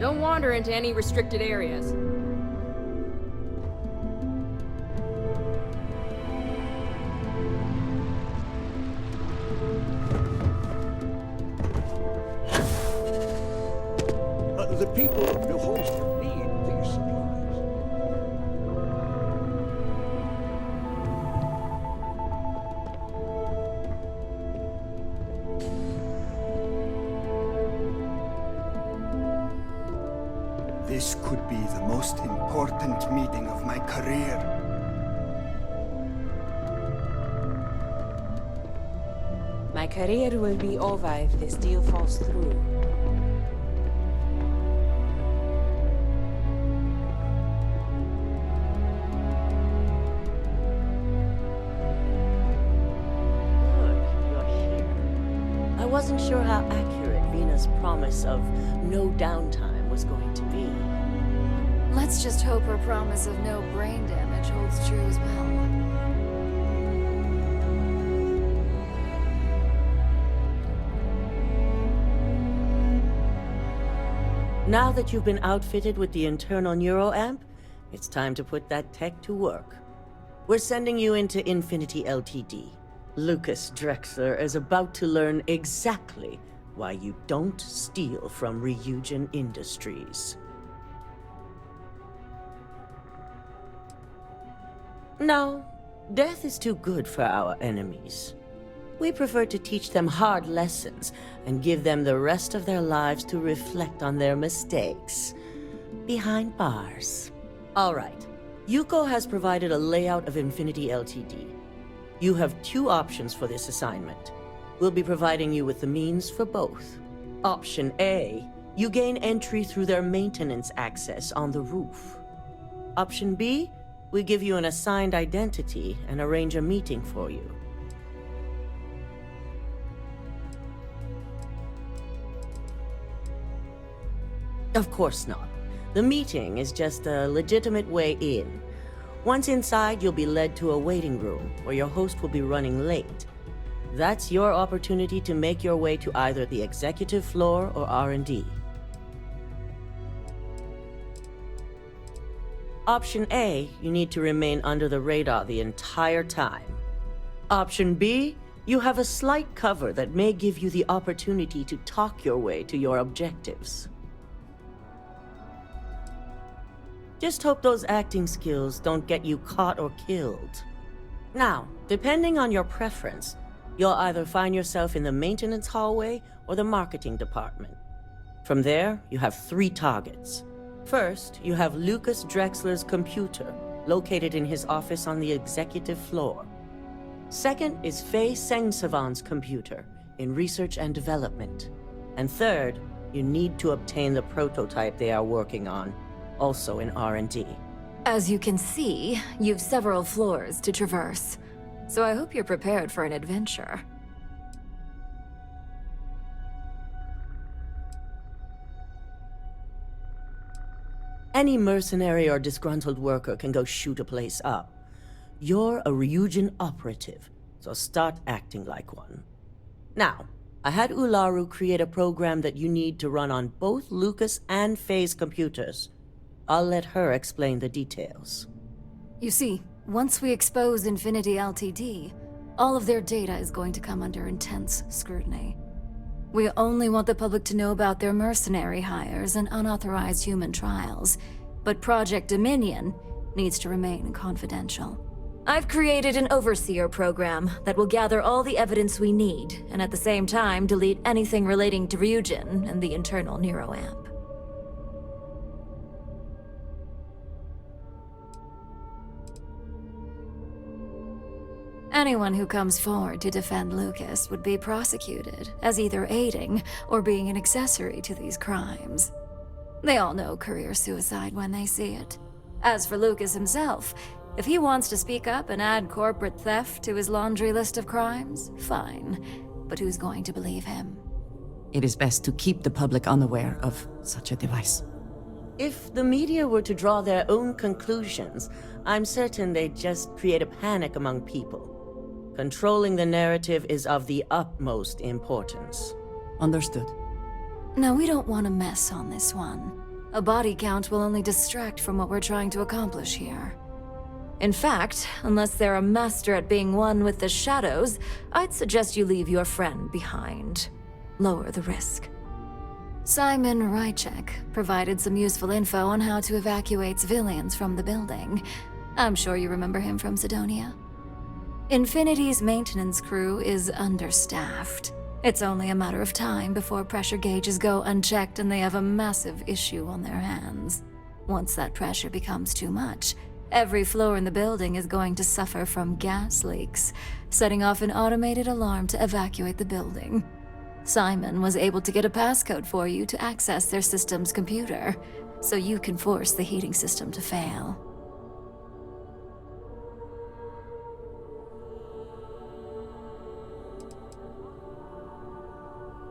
Don't wander into any restricted areas. The people of New Holster need these supplies. This could be the most important meeting of my career. My career will be over if this deal falls through. I wasn't sure how accurate Vina's promise of no downtime was going to be. Let's just hope her promise of no brain damage holds true as well. Now that you've been outfitted with the internal neuroamp, it's time to put that tech to work. We're sending you into Infinity Ltd. Lucas Drexler is about to learn exactly why you don't steal from Ryujin Industries. No, death is too good for our enemies. We prefer to teach them hard lessons and give them the rest of their lives to reflect on their mistakes. Behind bars. All right, Yuko has provided a layout of Infinity Ltd. You have two options for this assignment. We'll be providing you with the means for both. Option A, you gain entry through their maintenance access on the roof. Option B, we give you an assigned identity and arrange a meeting for you. Of course not. The meeting is just a legitimate way in. Once inside, you'll be led to a waiting room, where your host will be running late. That's your opportunity to make your way to either the executive floor or R&D. Option A, you need to remain under the radar the entire time. Option B, you have a slight cover that may give you the opportunity to talk your way to your objectives. Just hope those acting skills don't get you caught or killed. Now, depending on your preference, you'll either find yourself in the maintenance hallway or the marketing department. From there, you have 3 targets. First, you have Lucas Drexler's computer, located in his office on the executive floor. Second is Faye Sengsavan's computer, in research and development. And third, you need to obtain the prototype they are working on, also in R&D. As you can see, you've several floors to traverse. So I hope you're prepared for an adventure. Any mercenary or disgruntled worker can go shoot a place up. You're a Ryujin operative, so start acting like one. Now, I had Ularu create a program that you need to run on both Lucas and Faye's computers. I'll let her explain the details. You see, once we expose Infinity Ltd, all of their data is going to come under intense scrutiny. We only want the public to know about their mercenary hires and unauthorized human trials, but Project Dominion needs to remain confidential. I've created an overseer program that will gather all the evidence we need, and at the same time delete anything relating to Ryujin and the internal neuroamp. Anyone who comes forward to defend Lucas would be prosecuted as either aiding or being an accessory to these crimes. They all know career suicide when they see it. As for Lucas himself, if he wants to speak up and add corporate theft to his laundry list of crimes, fine. But who's going to believe him? It is best to keep the public unaware of such a device. If the media were to draw their own conclusions, I'm certain they'd just create a panic among people. Controlling the narrative is of the utmost importance. Understood. No, we don't want to mess on this one. A body count will only distract from what we're trying to accomplish here. In fact, unless they're a master at being one with the shadows, I'd suggest you leave your friend behind. Lower the risk. Simon Rychek provided some useful info on how to evacuate civilians from the building. I'm sure you remember him from Sidonia. Infinity's maintenance crew is understaffed. It's only a matter of time before pressure gauges go unchecked and they have a massive issue on their hands. Once that pressure becomes too much, every floor in the building is going to suffer from gas leaks, setting off an automated alarm to evacuate the building. Simon was able to get a passcode for you to access their system's computer, so you can force the heating system to fail.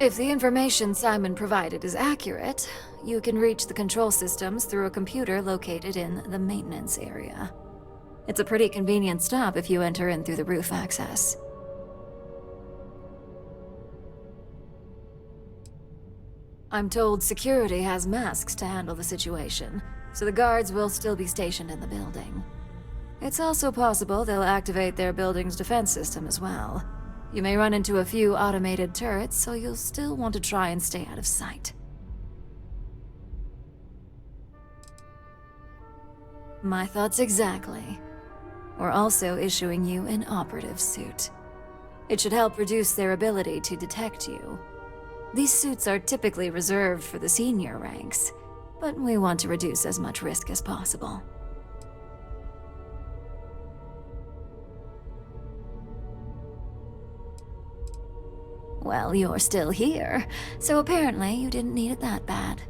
If the information Simon provided is accurate, you can reach the control systems through a computer located in the maintenance area. It's a pretty convenient stop if you enter in through the roof access. I'm told security has masks to handle the situation, so the guards will still be stationed in the building. It's also possible they'll activate their building's defense system as well. You may run into a few automated turrets, so you'll still want to try and stay out of sight. My thoughts exactly. We're also issuing you an operative suit. It should help reduce their ability to detect you. These suits are typically reserved for the senior ranks, but we want to reduce as much risk as possible. Well, you're still here, so apparently you didn't need it that bad.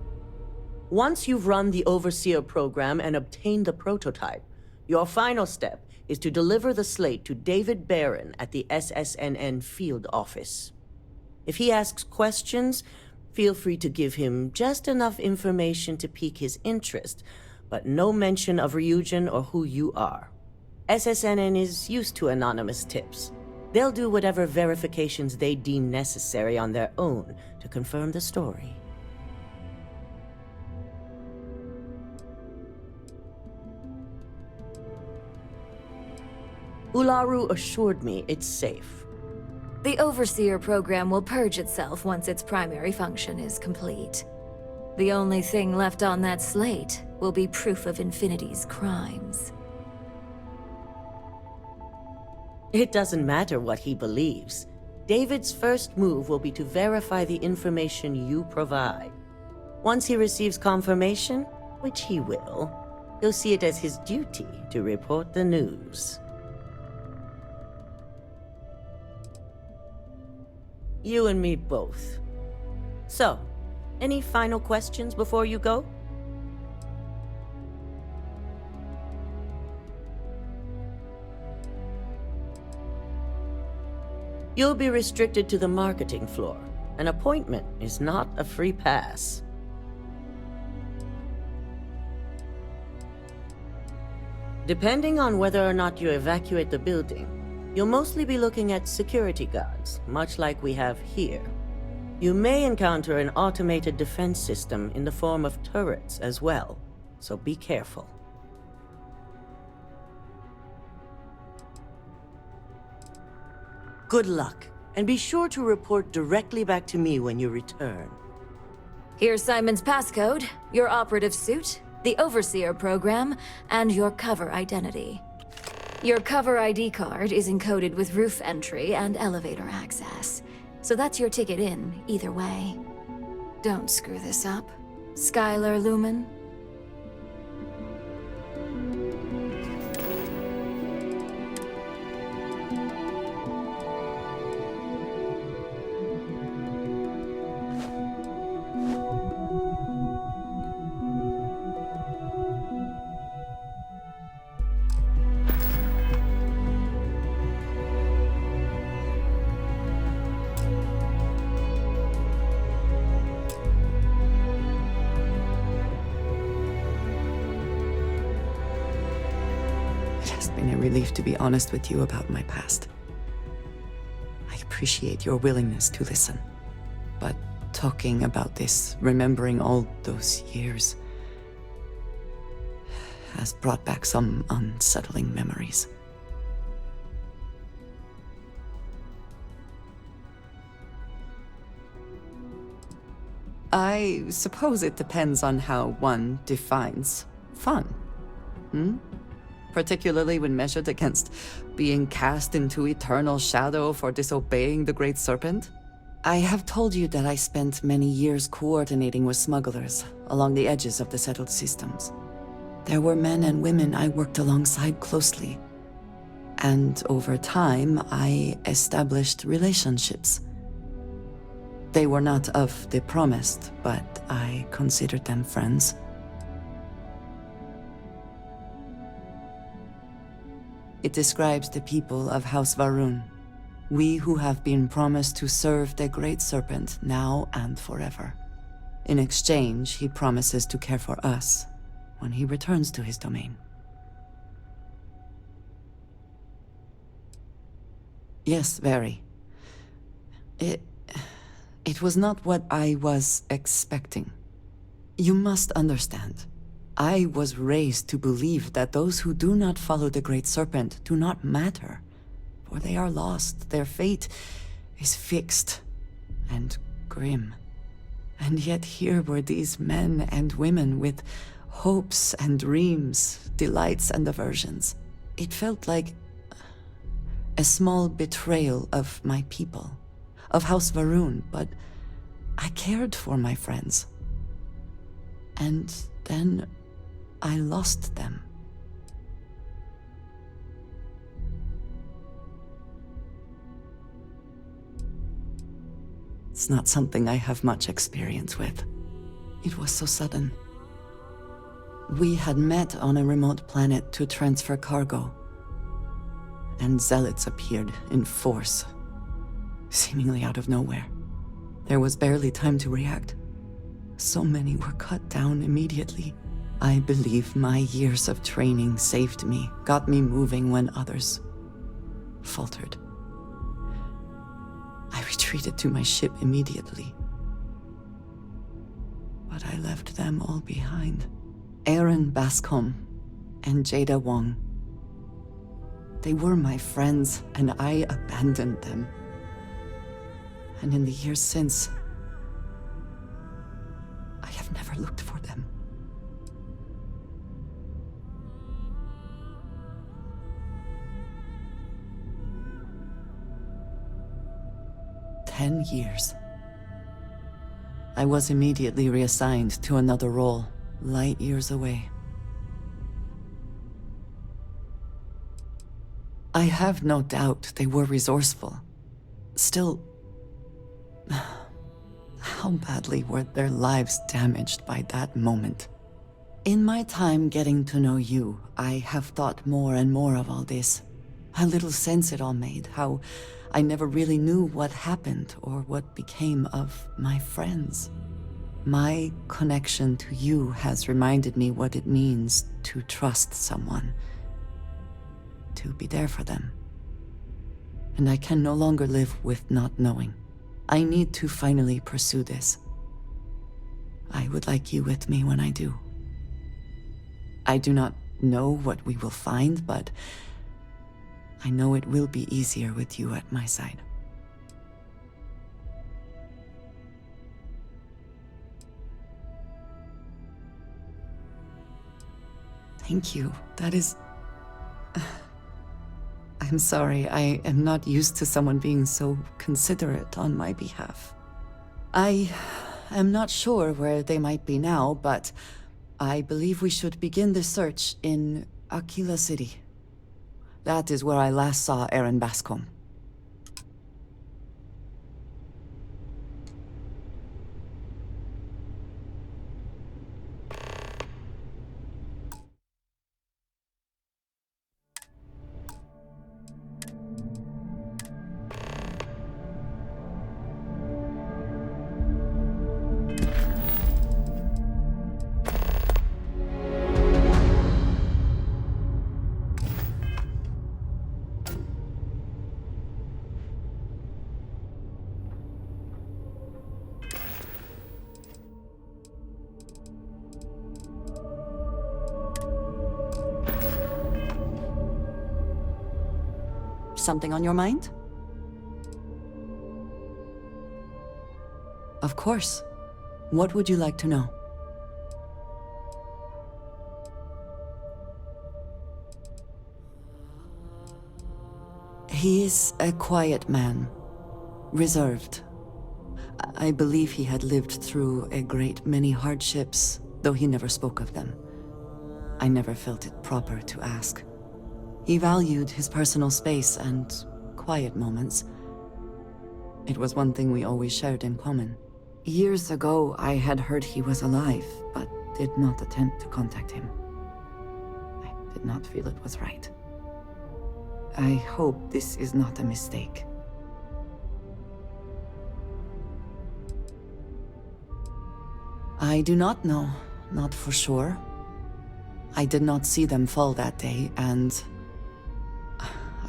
Once you've run the Overseer program and obtained the prototype, your final step is to deliver the slate to David Barron at the SSNN field office. If he asks questions, feel free to give him just enough information to pique his interest, but no mention of Ryujin or who you are. SSNN is used to anonymous tips. They'll do whatever verifications they deem necessary on their own to confirm the story. Ularu assured me it's safe. The Overseer program will purge itself once its primary function is complete. The only thing left on that slate will be proof of Infinity's crimes. It doesn't matter what he believes. David's first move will be to verify the information you provide. Once he receives confirmation, which he will, he'll see it as his duty to report the news. You and me both. So, any final questions before you go? You'll be restricted to the marketing floor. An appointment is not a free pass. Depending on whether or not you evacuate the building, you'll mostly be looking at security guards, much like we have here. You may encounter an automated defense system in the form of turrets as well, so be careful. Good luck, and be sure to report directly back to me when you return. Here's Simon's passcode, your operative suit, the Overseer program, and your cover identity. Your cover ID card is encoded with roof entry and elevator access, so that's your ticket in, either way. Don't screw this up, Skylar Lumen. It has been a relief to be honest with you about my past. I appreciate your willingness to listen. But talking about this, remembering all those years, has brought back some unsettling memories. I suppose it depends on how one defines fun. Particularly when measured against being cast into eternal shadow for disobeying the Great Serpent. I have told you that I spent many years coordinating with smugglers along the edges of the settled systems. There were men and women I worked alongside closely. And over time, I established relationships. They were not of the promised, but I considered them friends. It describes the people of House Varun, we who have been promised to serve the Great Serpent now and forever. In exchange, he promises to care for us when he returns to his domain. Yes, very. It was not what I was expecting. You must understand. I was raised to believe that those who do not follow the Great Serpent do not matter, for they are lost. Their fate is fixed and grim. And yet here were these men and women with hopes and dreams, delights and aversions. It felt like a small betrayal of my people, of House Varun, but I cared for my friends. And then I lost them. It's not something I have much experience with. It was so sudden. We had met on a remote planet to transfer cargo, and zealots appeared in force, seemingly out of nowhere. There was barely time to react. So many were cut down immediately. I believe my years of training saved me, got me moving when others faltered. I retreated to my ship immediately. But I left them all behind. Aaron Bascom and Jada Wong. They were my friends, and I abandoned them. And in the years since, I have never looked for them. "10 years. I was immediately reassigned to another role, light years away. I have no doubt they were resourceful. Still, how badly were their lives damaged by that moment? In my time getting to know you, I have thought more and more of all this. How little sense it all made, how I never really knew what happened or what became of my friends. My connection to you has reminded me what it means to trust someone, to be there for them. And I can no longer live with not knowing. I need to finally pursue this. I would like you with me when I do. I do not know what we will find, but I know it will be easier with you at my side. Thank you. That is... I'm sorry, I am not used to someone being so considerate on my behalf. I am not sure where they might be now, but I believe we should begin the search in Aquila City. That is where I last saw Aaron Bascom. Something on your mind? Of course. What would you like to know? He is a quiet man, reserved. I believe he had lived through a great many hardships, though he never spoke of them. I never felt it proper to ask. He valued his personal space and quiet moments. It was one thing we always shared in common. Years ago, I had heard he was alive, but did not attempt to contact him. I did not feel it was right. I hope this is not a mistake. I do not know, not for sure. I did not see them fall that day, and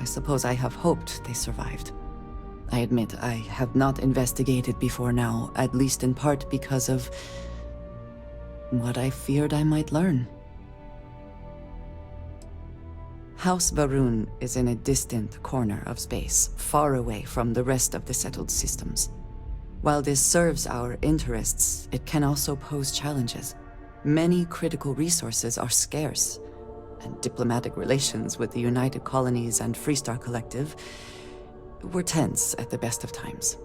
I suppose I have hoped they survived. I admit I have not investigated before now, at least in part because of what I feared I might learn. House Varun is in a distant corner of space, far away from the rest of the settled systems. While this serves our interests, it can also pose challenges. Many critical resources are scarce, and diplomatic relations with the United Colonies and Freestar Collective were tense at the best of times.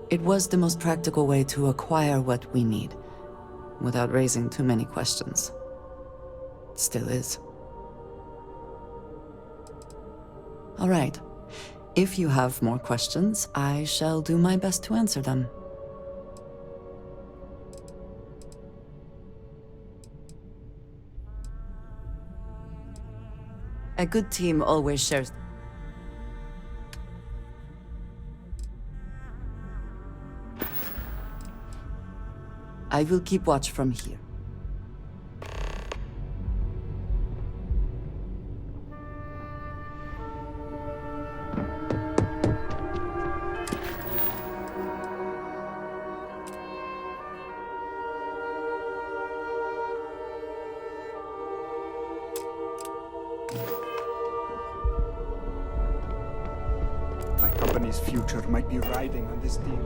It was the most practical way to acquire what we need, without raising too many questions. Still is. All right. If you have more questions, I shall do my best to answer them. A good team always shares. I will keep watch from here. My company's future might be riding on this deal.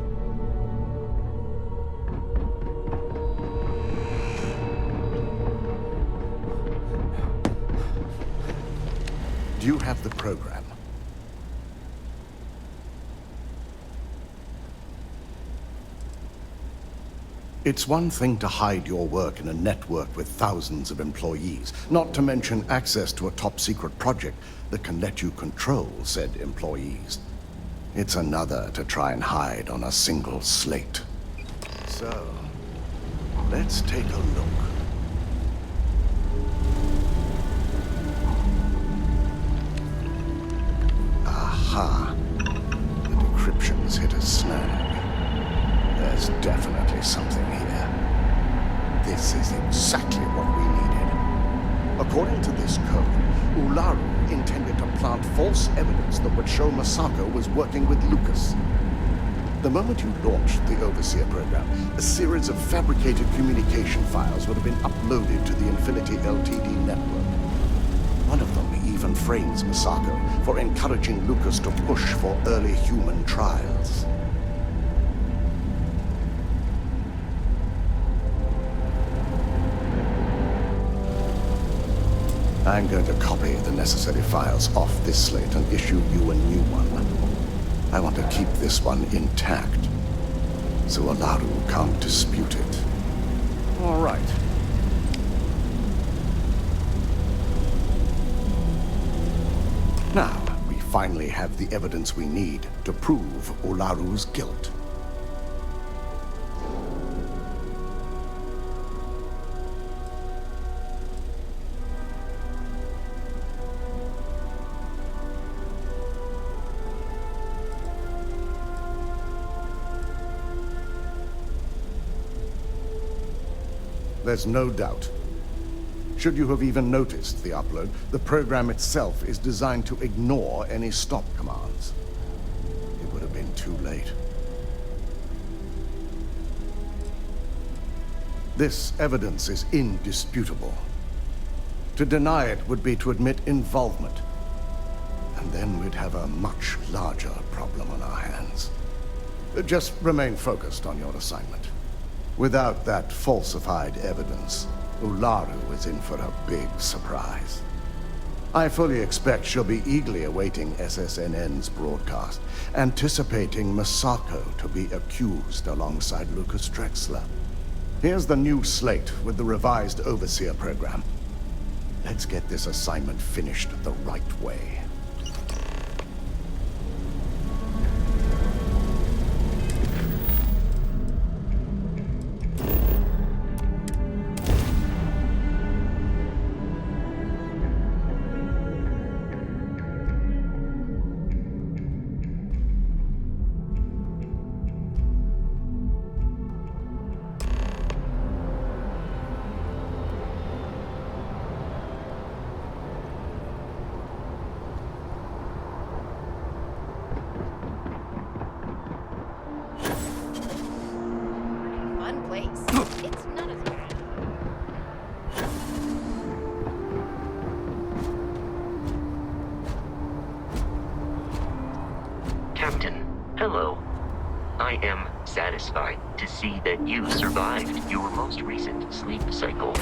Do you have the program? It's one thing to hide your work in a network with thousands of employees, not to mention access to a top-secret project that can let you control said employees. It's another to try and hide on a single slate. So, let's take a look. Aha. The decryption's hit a snag. There's definitely something here. This is exactly what we needed. According to this code, Ularu intended to plant false evidence that would show Masako was working with Lucas. The moment you launched the Overseer program, a series of fabricated communication files would have been uploaded to the Infinity LTD network. One of them even frames Masako for encouraging Lucas to push for early human trials. I'm going to copy the necessary files off this slate and issue you a new one. I want to keep this one intact, so Ularu can't dispute it. All right. Now, we finally have the evidence we need to prove Ularu's guilt. There's no doubt. Should you have even noticed the upload, the program itself is designed to ignore any stop commands. It would have been too late. This evidence is indisputable. To deny it would be to admit involvement. and then we'd have a much larger problem on our hands. Just remain focused on your assignment. Without that falsified evidence, Ularu is in for a big surprise. I fully expect she'll be eagerly awaiting SSNN's broadcast, anticipating Masako to be accused alongside Lucas Drexler. Here's the new slate with the revised Overseer program. Let's get this assignment finished the right way. Fun place. It's none of your Captain, hello. I am satisfied to see that you survived your most recent sleep cycle.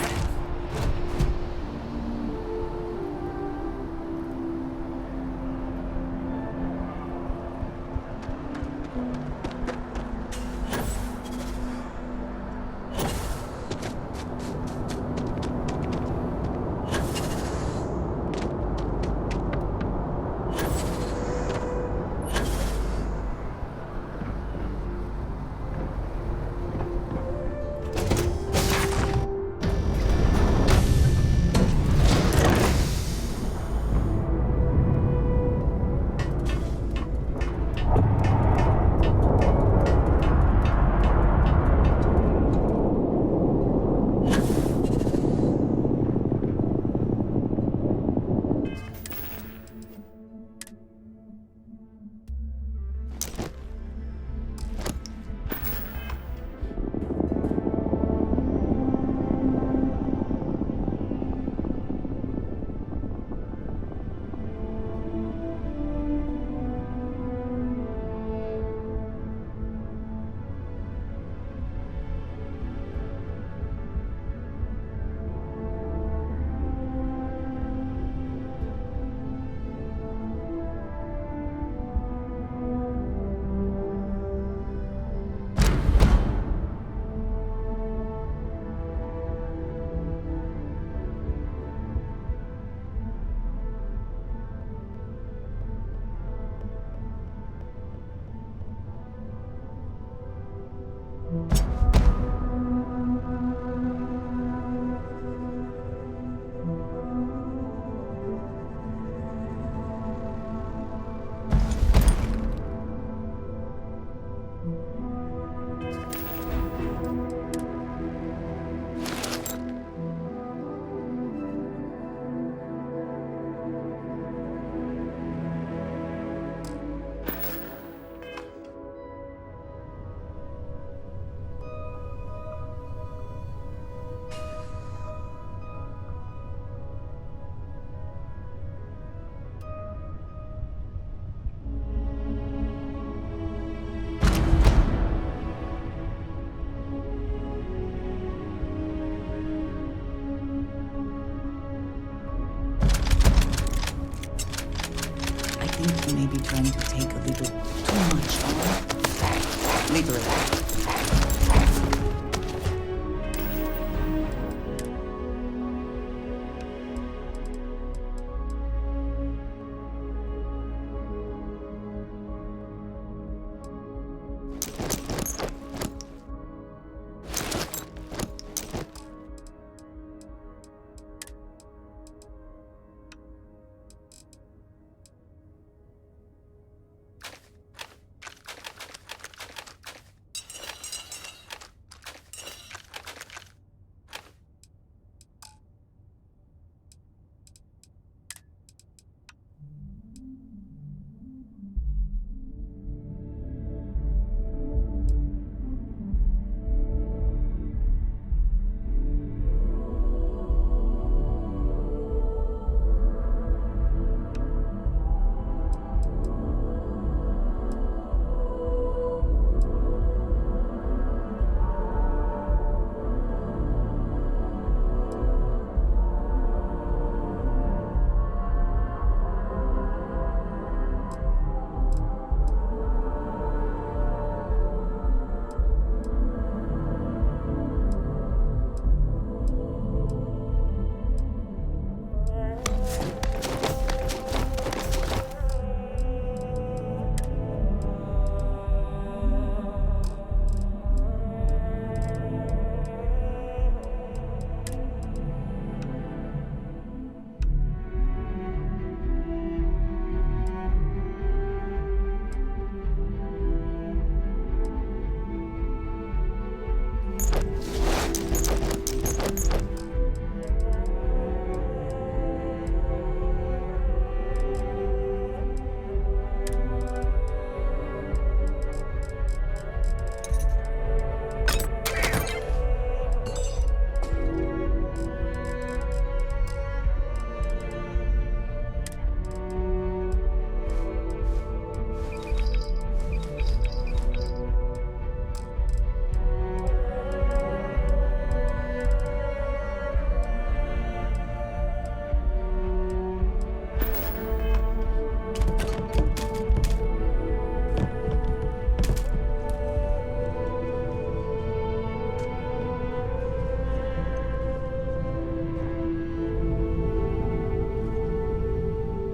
I think you may be trying to take a little too much on. Literally.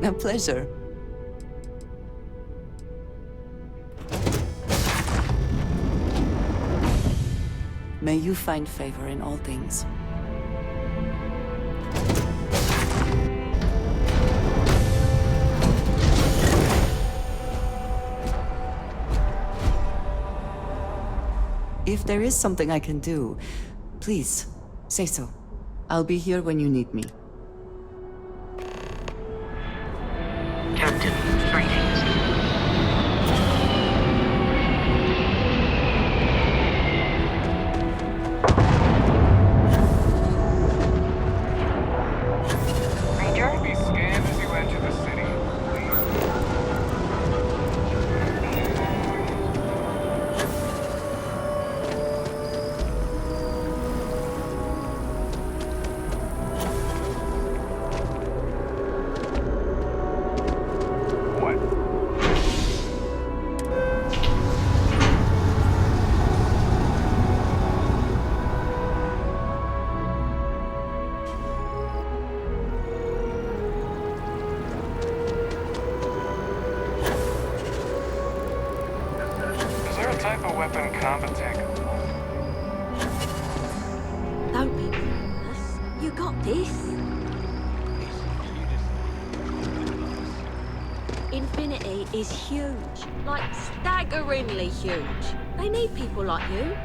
A pleasure. May you find favor in all things. If there is something I can do, please, say so. I'll be here when you need me. Captain, greetings. Ranger? Be scanned as you enter the city. What? Is there a type of weapon combat tech? Don't be nervous. You got this. Infinity is huge. Like, staggeringly huge. They need people like you.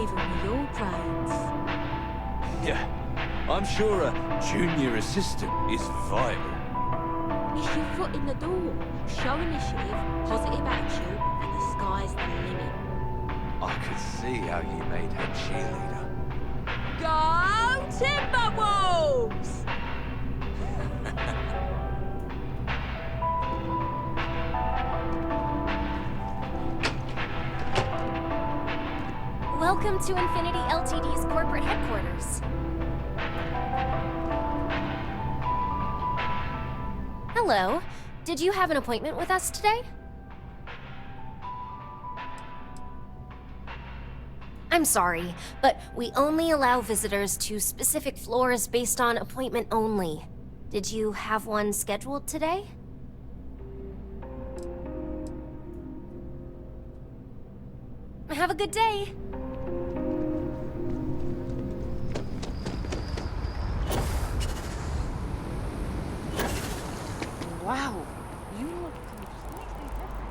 Even with your brains. Yeah, I'm sure a junior assistant is vital. It's your foot in the door. Show initiative, positive attitude, and the sky's the limit. I could see how you made her cheerleader. Go Timberwolves! Welcome to Infinity Ltd's corporate headquarters. Hello. Did you have an appointment with us today? I'm sorry, but we only allow visitors to specific floors based on appointment only. Did you have one scheduled today? Have a good day. Wow, you look completely different.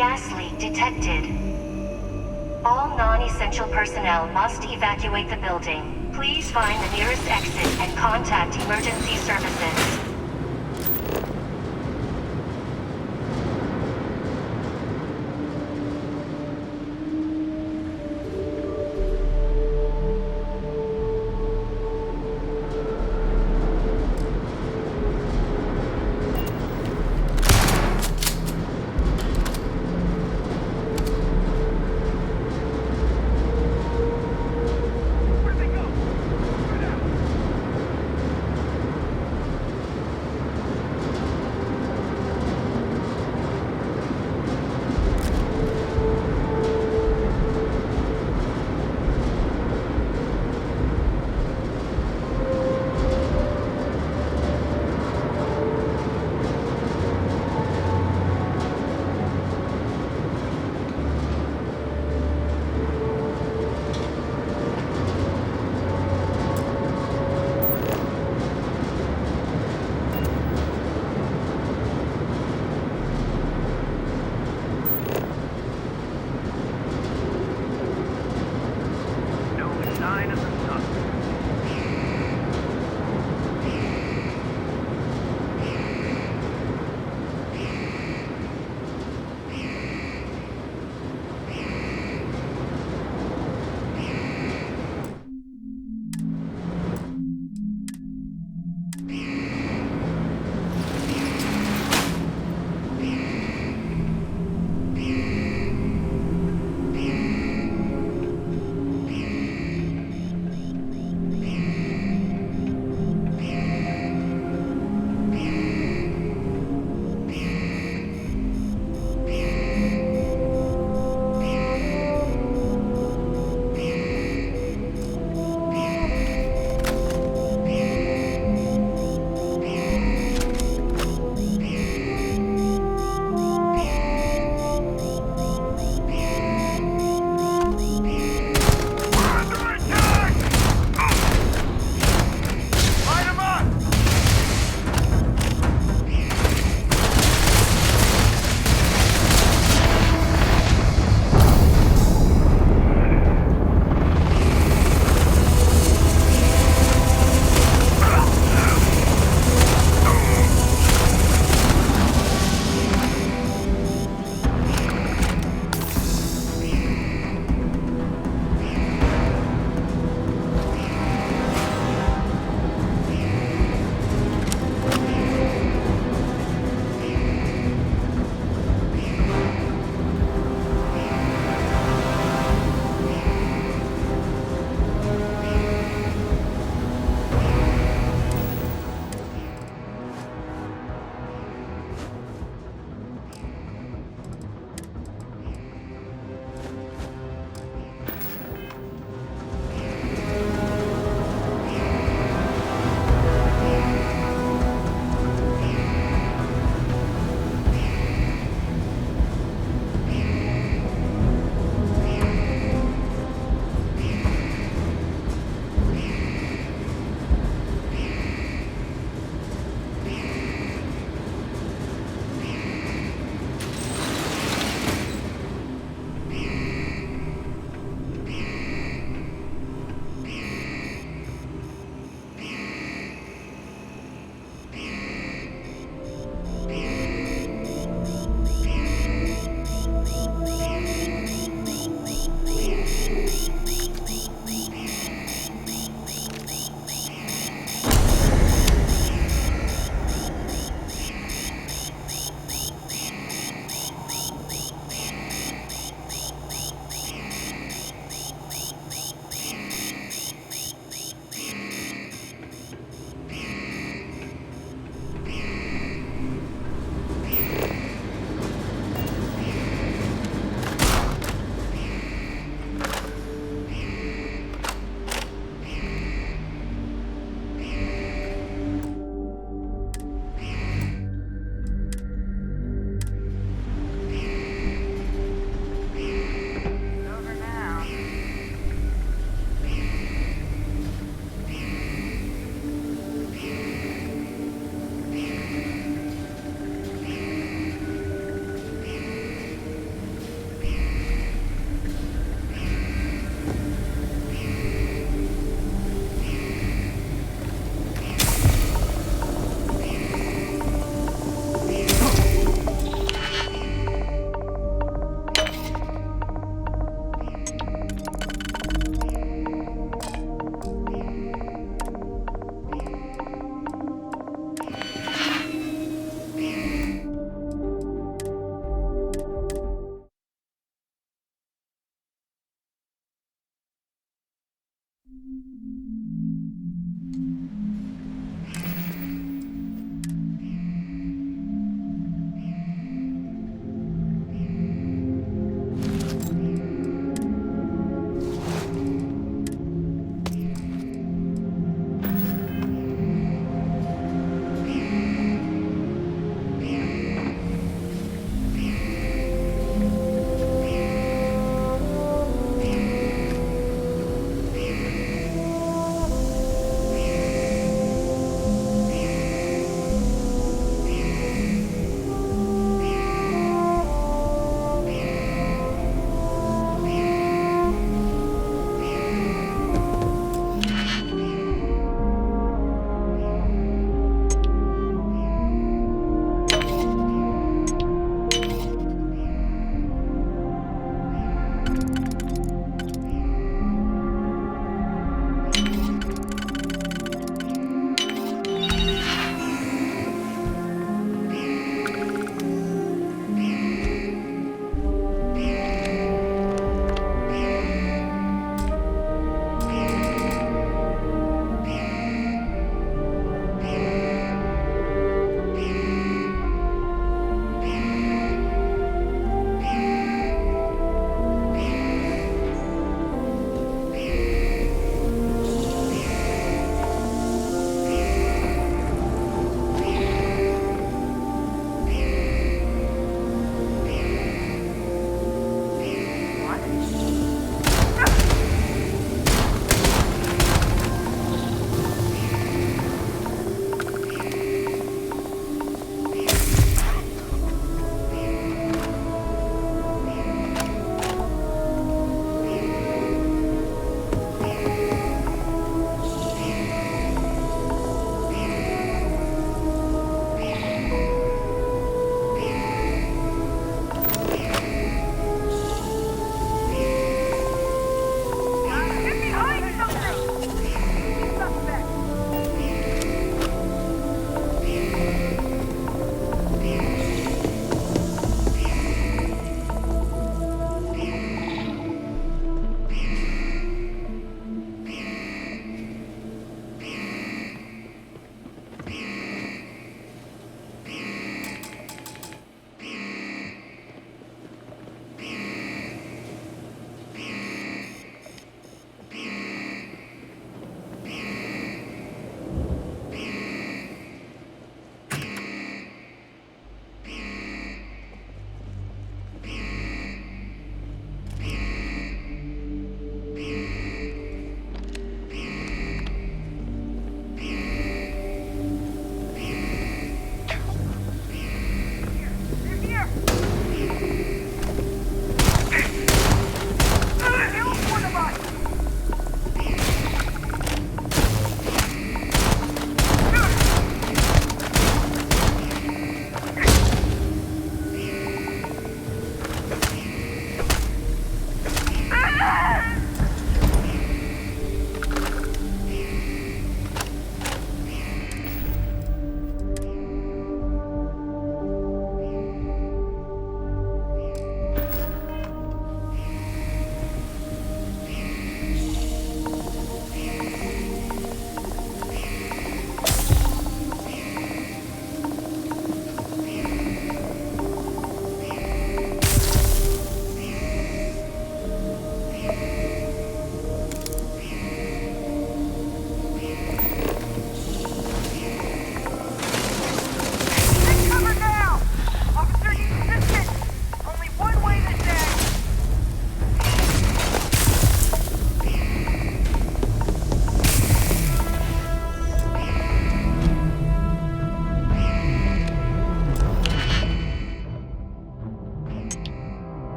Gas leak detected. All non-essential personnel must evacuate the building. Please find the nearest exit and contact emergency services.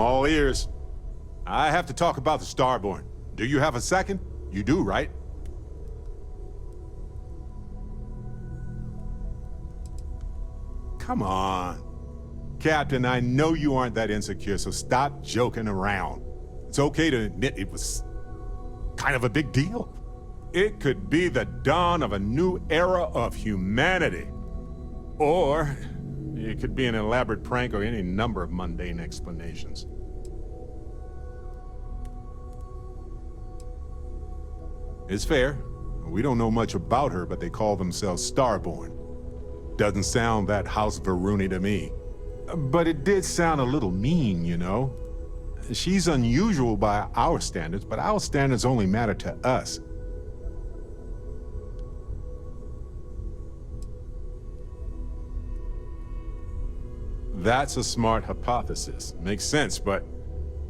all ears. I have to talk about the Starborn. Do you have a second? You do, right? Come on. Captain, I know you aren't that insecure, so stop joking around. It's okay to admit it was kind of a big deal. It could be the dawn of a new era of humanity. Or it could be an elaborate prank or any number of mundane explanations. It's fair. We don't know much about her, but they call themselves Starborn. Doesn't sound that House Varuni to me. But it did sound a little mean, you know? She's unusual by our standards, but our standards only matter to us. That's a smart hypothesis. Makes sense, but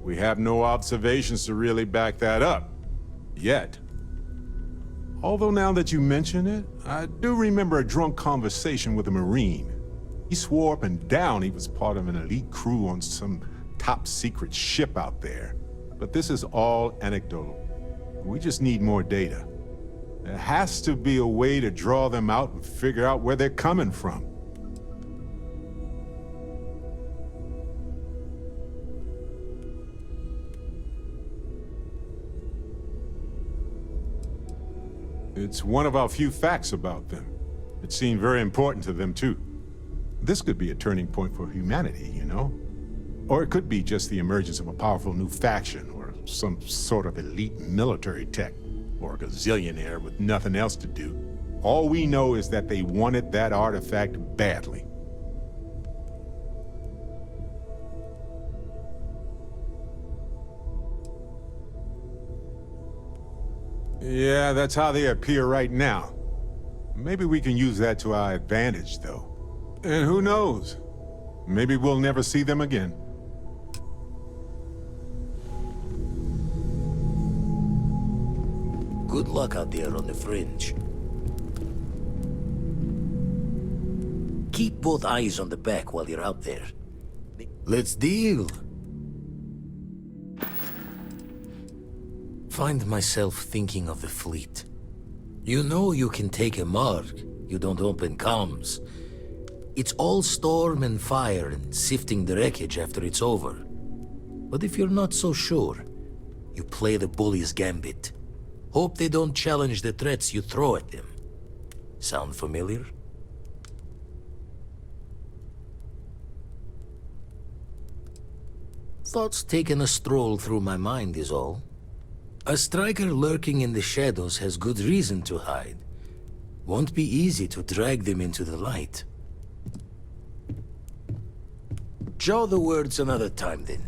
we have no observations to really back that up. Yet. Although now that you mention it, I do remember a drunk conversation with a Marine. He swore up and down he was part of an elite crew on some top-secret ship out there. But this is all anecdotal. We just need more data. There has to be a way to draw them out and figure out where they're coming from. It's one of our few facts about them. It seemed very important to them, too. This could be a turning point for humanity, you know? Or it could be just the emergence of a powerful new faction, or some sort of elite military tech, or a gazillionaire with nothing else to do. All we know is that they wanted that artifact badly. Yeah, that's how they appear right now. Maybe we can use that to our advantage, though. And who knows? Maybe we'll never see them again. Good luck out there on the fringe. Keep both eyes on the back while you're out there. Let's deal. Find myself thinking of the fleet. You know you can take a mark, you don't open comms. It's all storm and fire and sifting the wreckage after it's over. But if you're not so sure, you play the bully's gambit. Hope they don't challenge the threats you throw at them. Sound familiar? Thoughts taking a stroll through my mind is all. A striker lurking in the shadows has good reason to hide. Won't be easy to drag them into the light. Jaw the words another time, then.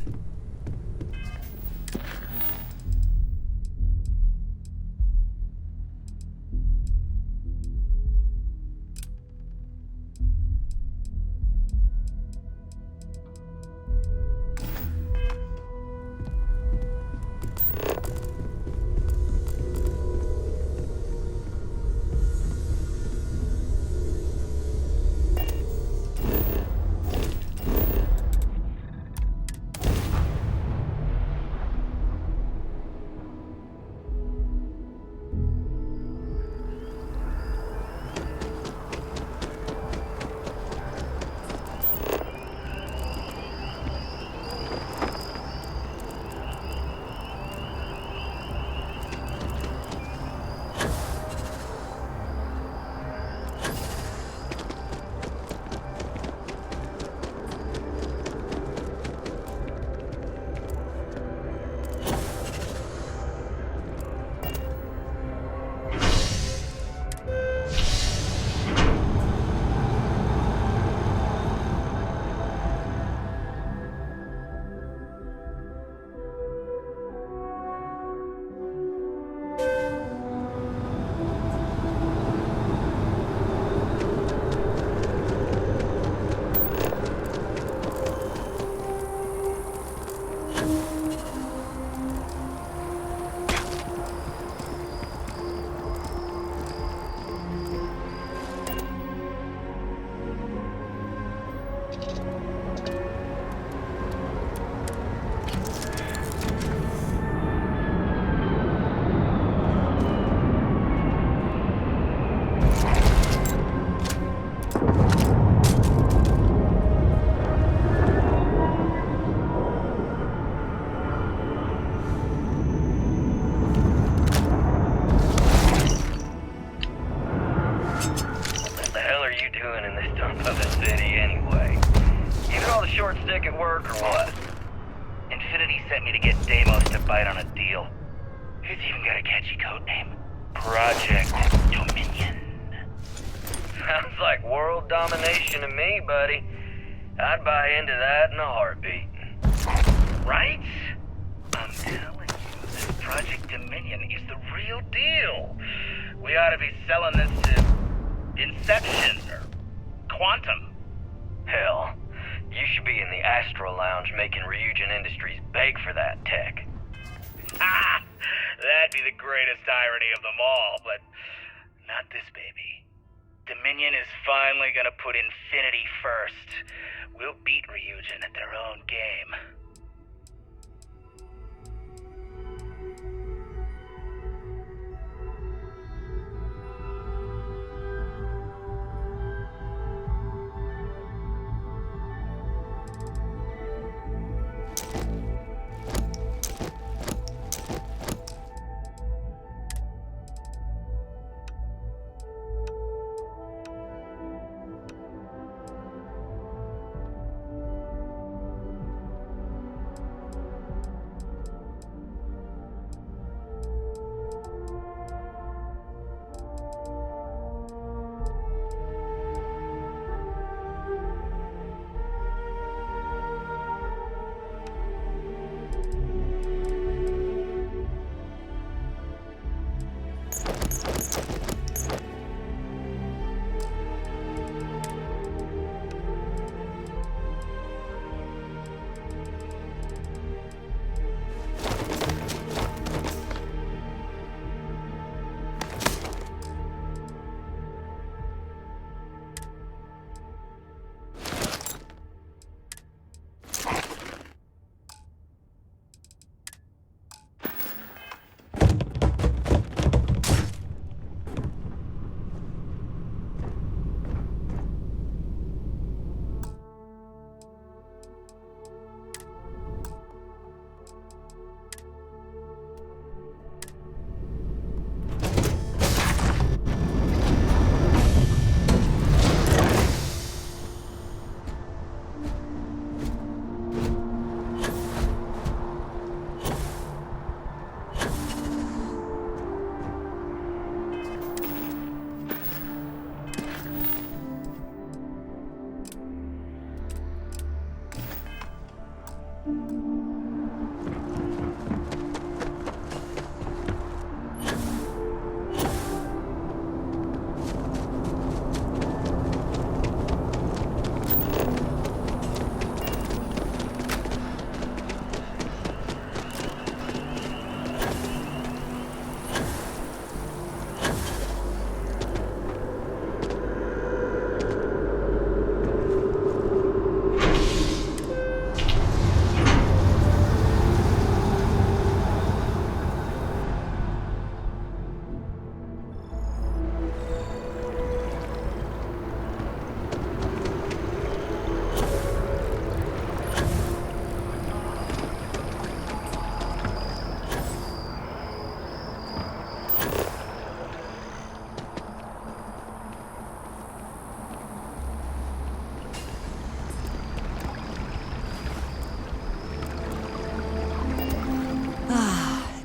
sick at work or what? Infinity sent me to get Deimos to bite on a deal. He's even got a catchy code name. Project Dominion. Sounds like world domination to me, buddy. I'd buy into that in a heartbeat. Right? I'm telling you, this Project Dominion is the real deal. We ought to be selling this to Inception or Quantum. Hell, you should be in the Astro Lounge making Ryujin Industries beg for that tech. Ha! That'd be the greatest irony of them all, but not this baby. Dominion is finally gonna put Infinity first. We'll beat Ryujin at their own game.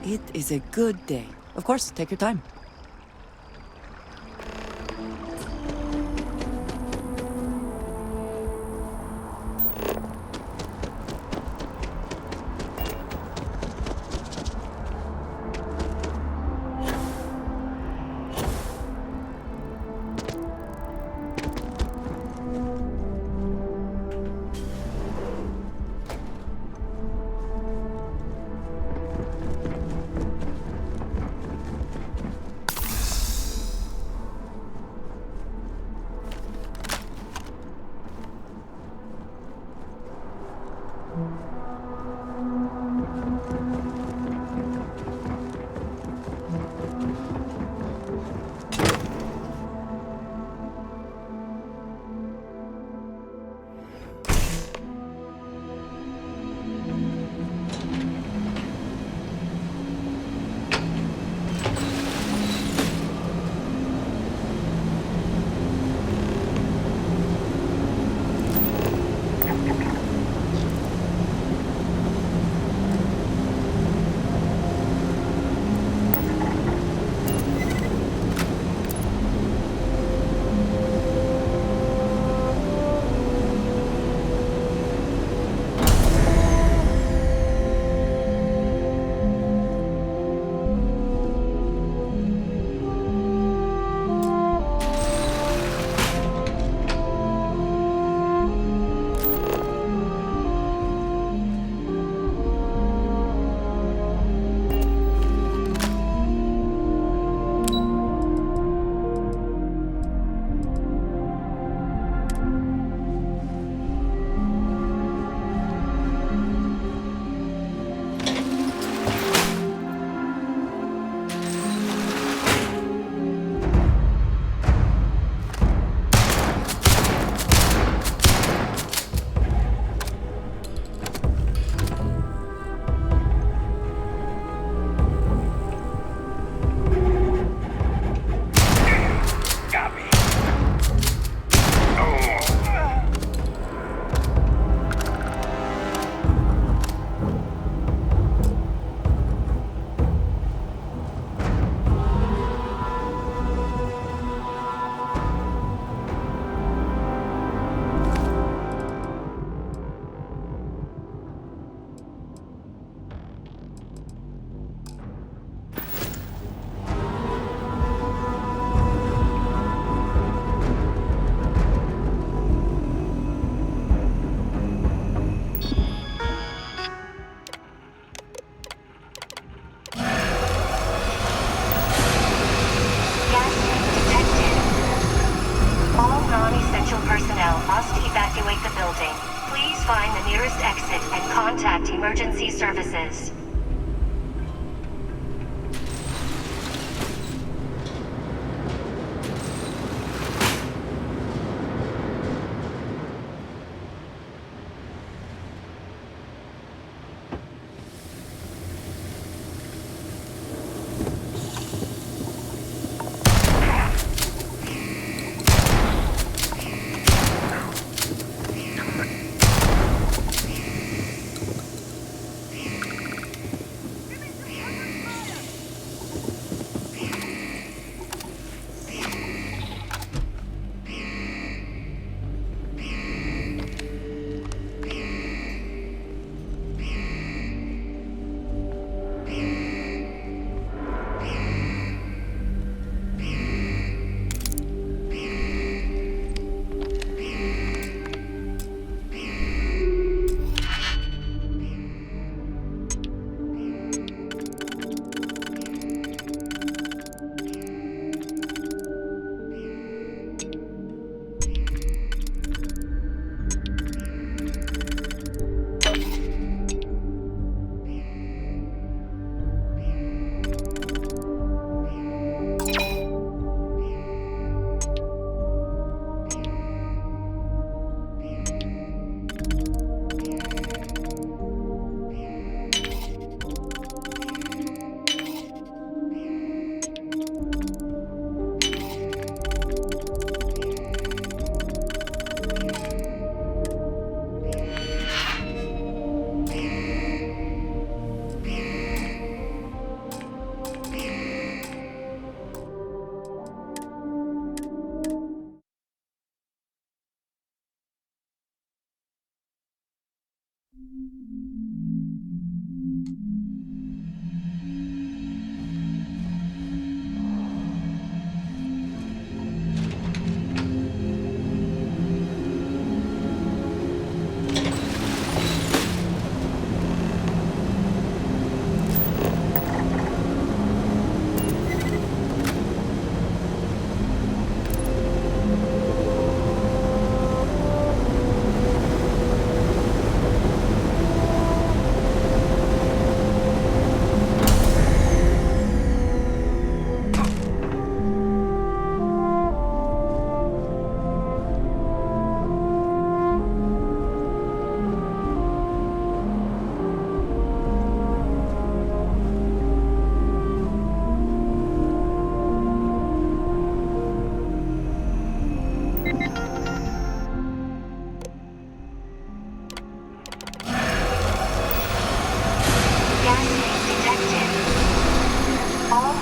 It is a good day. Of course, take your time. building. Please find the nearest exit and contact emergency services.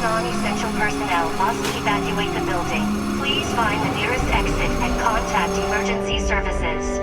Non-essential personnel must evacuate the building. Please find the nearest exit and contact emergency services.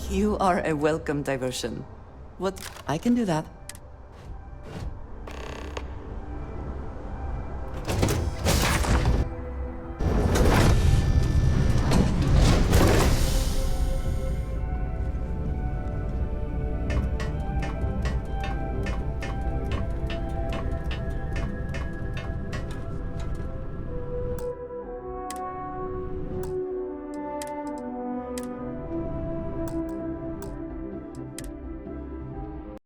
You are a welcome diversion. What? I can do that.